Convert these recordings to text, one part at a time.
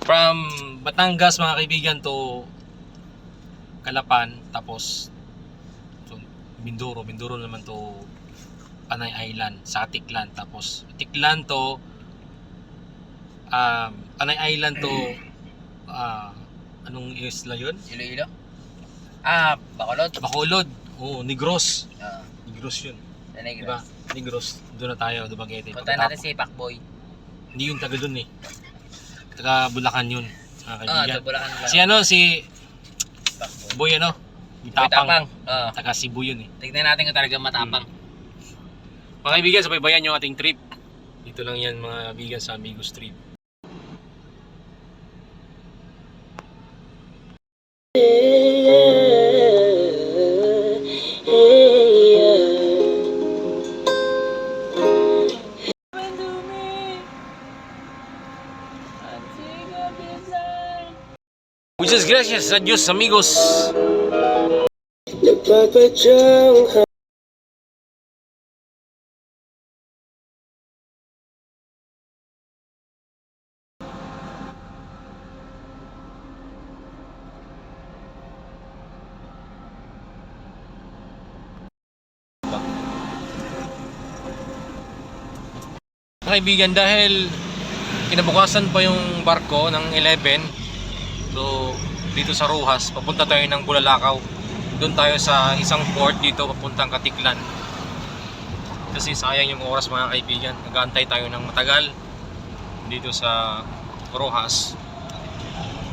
From Batangas mga kaibigan to Calapan, tapos so, Mindoro naman to Panay Island, sa Tiklan, tapos Tiklan to Panay Island to anong isla yun? Iloilo? Bacolod. Oo, Negros. Ah, Negros yun. Negros. Diba? Negros, doon na tayo, Dumaguete. Punta natin si Pacboy. Hindi yun taga doon eh. Taga Bulacan yun, mga kaibigan. Bulacan lang. Si ano, si Pacboy. Boy ano? Matapang. Taga Cebu yun eh. Tignan natin kung talaga matapang. Mga kaibigan, sabaybayan yung ating trip. Dito lang yan mga kaibigan sa Amigos Street. Muchas gracias sa Diyos, amigos. Mga kaibigan, dahil kinabukasan pa yung barko ng 11, so dito sa Rojas, papunta tayo ng Bulalakaw. Doon tayo sa isang port dito papuntang Katiklan. Kasi sayang yung oras mga kaibigan, nag-aantay tayo ng matagal dito sa Rojas.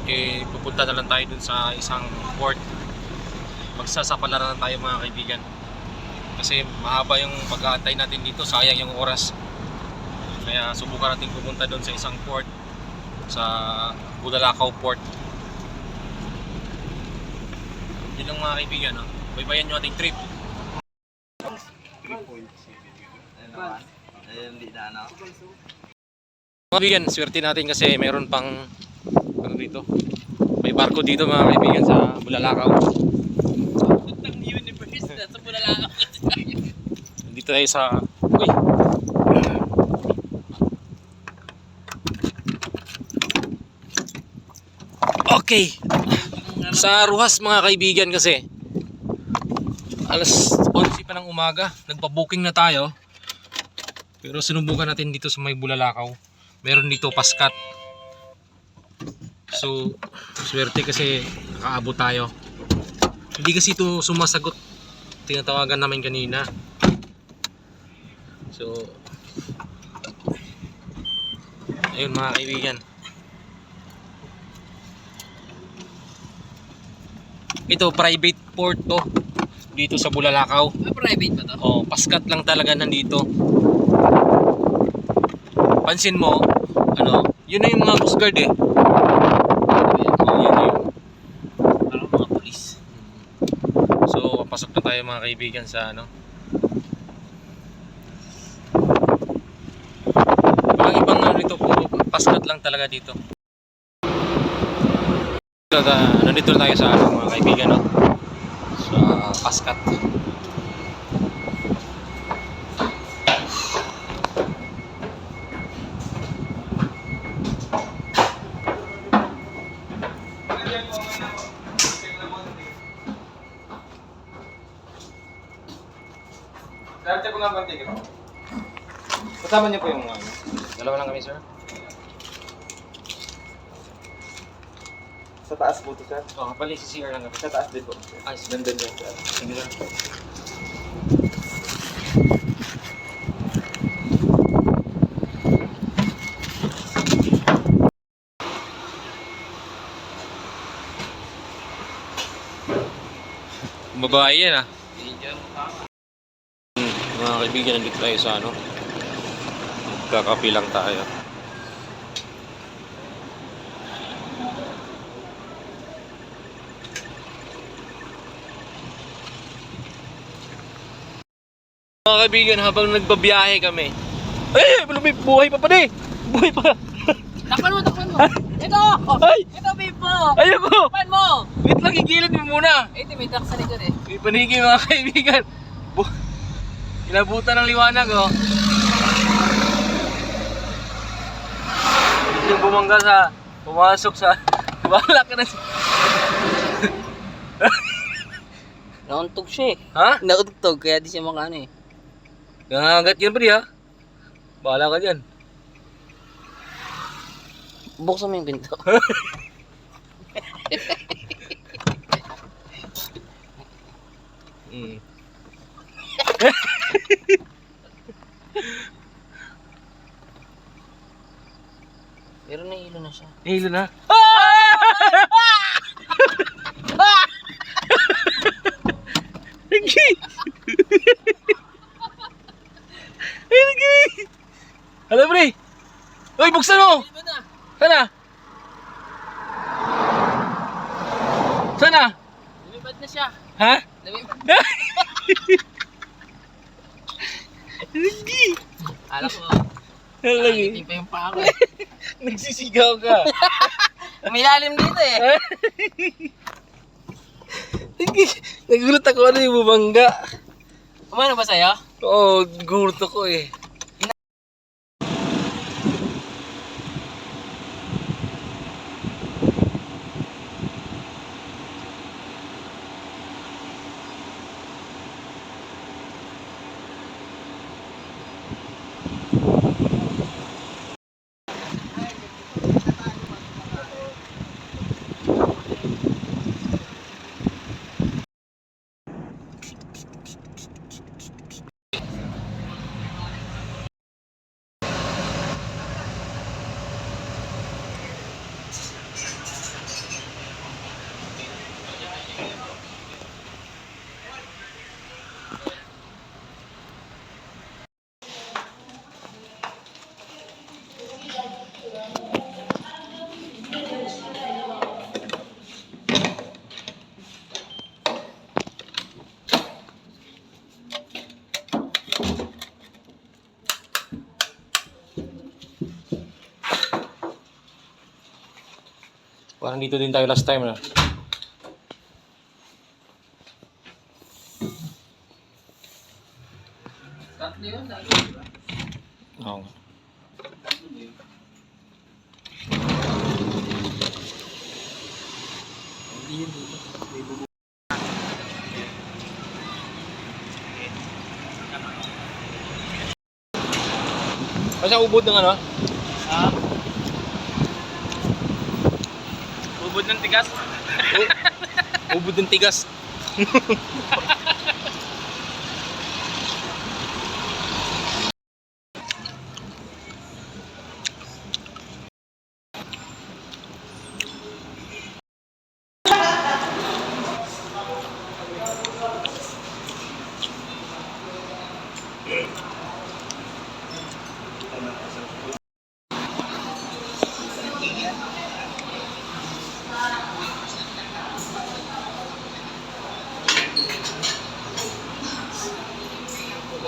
Eh pupunta na lang tayo dun sa isang port. Magsasapalaran na tayo mga kaibigan. Kasi mahaba yung pag-aantay natin dito, sayang yung oras. Kaya subukan natin pumunta doon sa isang port, sa Bulalakaw Port. Yun lang mga kaibigan, no? Baybayan nyo ating trip. 3.7 mga kaibigan, swerte natin kasi meron pang ano dito, may barko dito mga kaibigan sa Bulalakaw. Sa Bulalakaw. Dito tayo sa okay, sa Rojas mga kaibigan kasi alas 11 pa ng umaga, nagpa-booking na tayo. Pero sinubukan natin dito sa may Bulalakaw. Meron dito Paskat. So, swerte kasi nakaabot tayo. Hindi kasi ito sumasagot. Tinatawagan namin kanina. So, ayun mga kaibigan. Ito private port to dito sa Bulalakaw. Private ba to? Oh, Paskat lang talaga nandito. Pansin mo, ano, yun na yung mga Coast Guard eh. Oh, yun na yun. Parang mga pulis. So, pasok na tayo mga kaibigan sa ano. Walang ibang ano dito, puro Paskat lang talaga dito. Nandito na tayo sa ano, mga kaibigan, no? Sa Paskat. Dati po nga bang ticket? Kasama niyo po yung ano? Dalawa lang kami, sir. Sa taas po ito, sir. Oh, pali si CR lang kami. Sa taas din po. Ay, sige. Nandun yan, sir. Sige, sir. Babae yan ah. Mga kaibigan, nandito tayo sa ano. Kakapi lang tayo. Mga kaibigan, habang nagbabiyahe kami. Ay! Buhay pa pa di! Buhay pa! Takpan mo! Ito! Ay! Ito, babe mo! Ayoko! Takpan mo! Wait lang, igilid mo muna! Ito, may duck sa likod eh. May panigi mga kaibigan. Inabutan ng liwanag oh. Yung bumangga sa Pumasok sa... Wala ka na si... Nauntog siya eh. Ha? Nauntog, kaya di siya makano eh. Nangangagat yan pa di ha? Bahala ka dyan. Buksan mo yung pinto. Mm. Pero nahilo na siya. Hilo na. Lagi! Ay, lagi! Alam mo rin! Uy, buksan mo! Iba na. Sana? Sana? Lumipad na siya. Ha? Lumipad. Lagi! Alam ko. Lagi! Nakakiting pa yung paa ko eh. Nagsisigaw ka. May lalim dito eh. Lagi! Nagulat ako ano yung bumangga. Umano ba sa'yo? Oo, gulat ako eh. Parang dito din tayo last time na. Tatlo yun. Oo. Kasi ubod ng ano? Ha? Ubod ng tigas. Ubod ng tigas.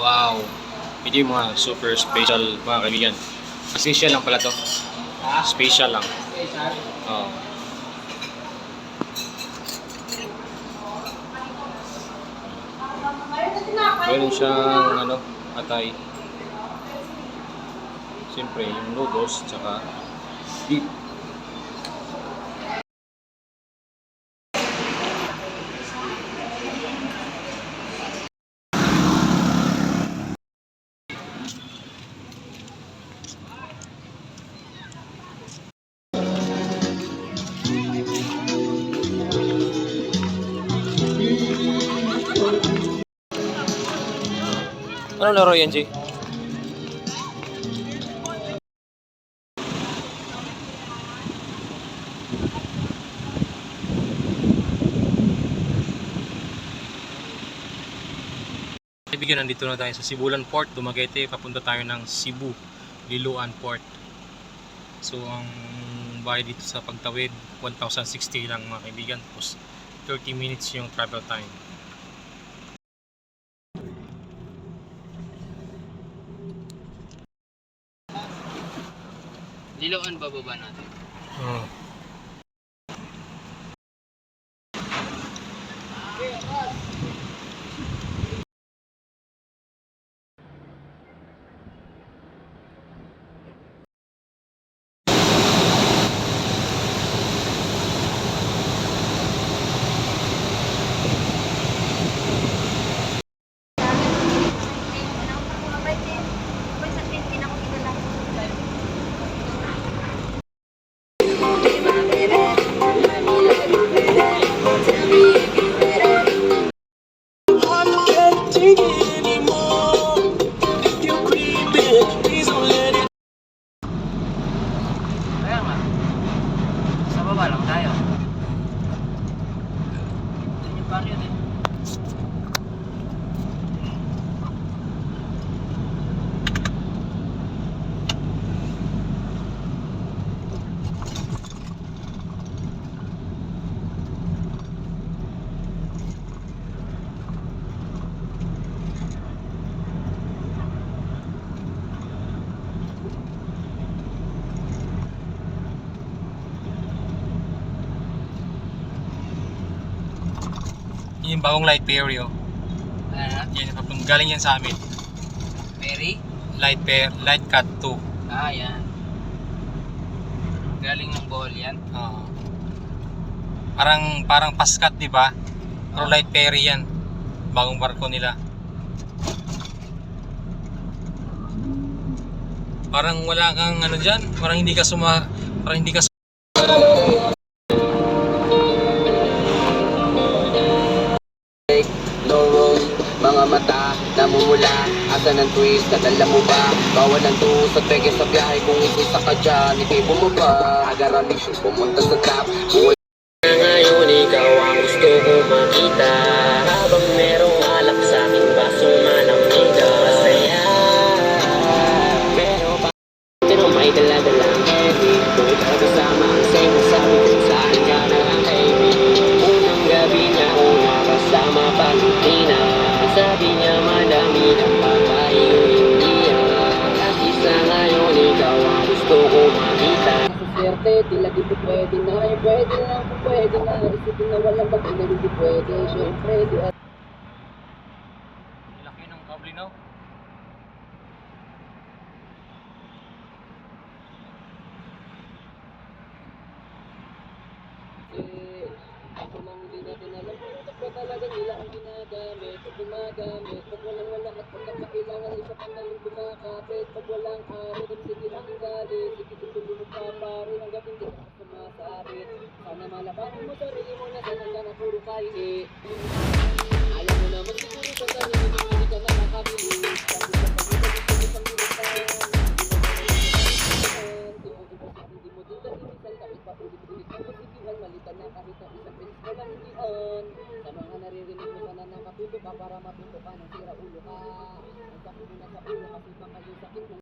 Wow! Hindi yung mga super special mga kaibigan. Special lang pala to. Special lang. Oo. Meron siyang ano, atay. Siyempre yung noodles tsaka beef. Anong laro yan, Jay? Kaibigan, nandito na tayo sa Sibulan Port, Dumaguete. Papunta tayo ng Cebu, Liloan Port. So, ang bayad dito sa pagtawid, 1,060 lang mga kaibigan. Tapos, 30 minutes yung travel time. Liloan bababa natin. Bababa lang tayo. Yan yung barrio din. Yung bagong light ferry oh. Yan, galing yan sa amin. Mary? Light cut 2. Yan. Galing ng Bohol yan. Oo. Parang paskat, di ba? Pero light ferry yan. Bagong barko nila. Parang wala kang ano diyan, parang hindi ka No room, mga mata namumula. Asa ng twist, nadala mo ba? Bawal ang tuos at peke sa biyahe. Kung ikita ka dyan, hindi bumaba. Agaralisyon, pumunta sa top. Buhay ngayon, ikaw ang gusto ko makita. Habang merong alak sa aking basong malamig. Masaya, pero may dala-dalang heavy. Kung ikaw kasama ang same, sabi ko sa akin ka na lang baby. Unang gabi niya, una kasama palutina. Sabi niya madami ng babae o hindi. Kasi sa ngayon, ikaw ang gusto ko makita. Sa swerte, tila di po pwede na. Pwede lang po pwede na. Isipin na walang bagay na hindi pwede. Siyempre, di at laki ng kable no? ako lang hindi natin alam kung ito pa talaga nila ang ginagamit o gumagamit. Pag walang at pagkakailangan isa pa namin kumakapit. Pag walang arit at sige ang galit. Sige tutuloy mo pa pare hanggang hindi ka sumasabit. Sana malabanan mo sarili mo na sana ka na puro kain. Alam mo naman siguro sa sarili mo hindi ka nakakabili. Sabi sa pag-ibig gusto mo siyang bilisan. Hindi mo din kalimitan kahit pa ulit-ulit ang pagsigihan. Malitan na kahit ang isang beses mo lang hindihan. Sa mga naririnig mo sana nakatuto ka para matuto ka ng sira ulo ka. Ang sakit mo na sa ulo kasi baka yung sakit mo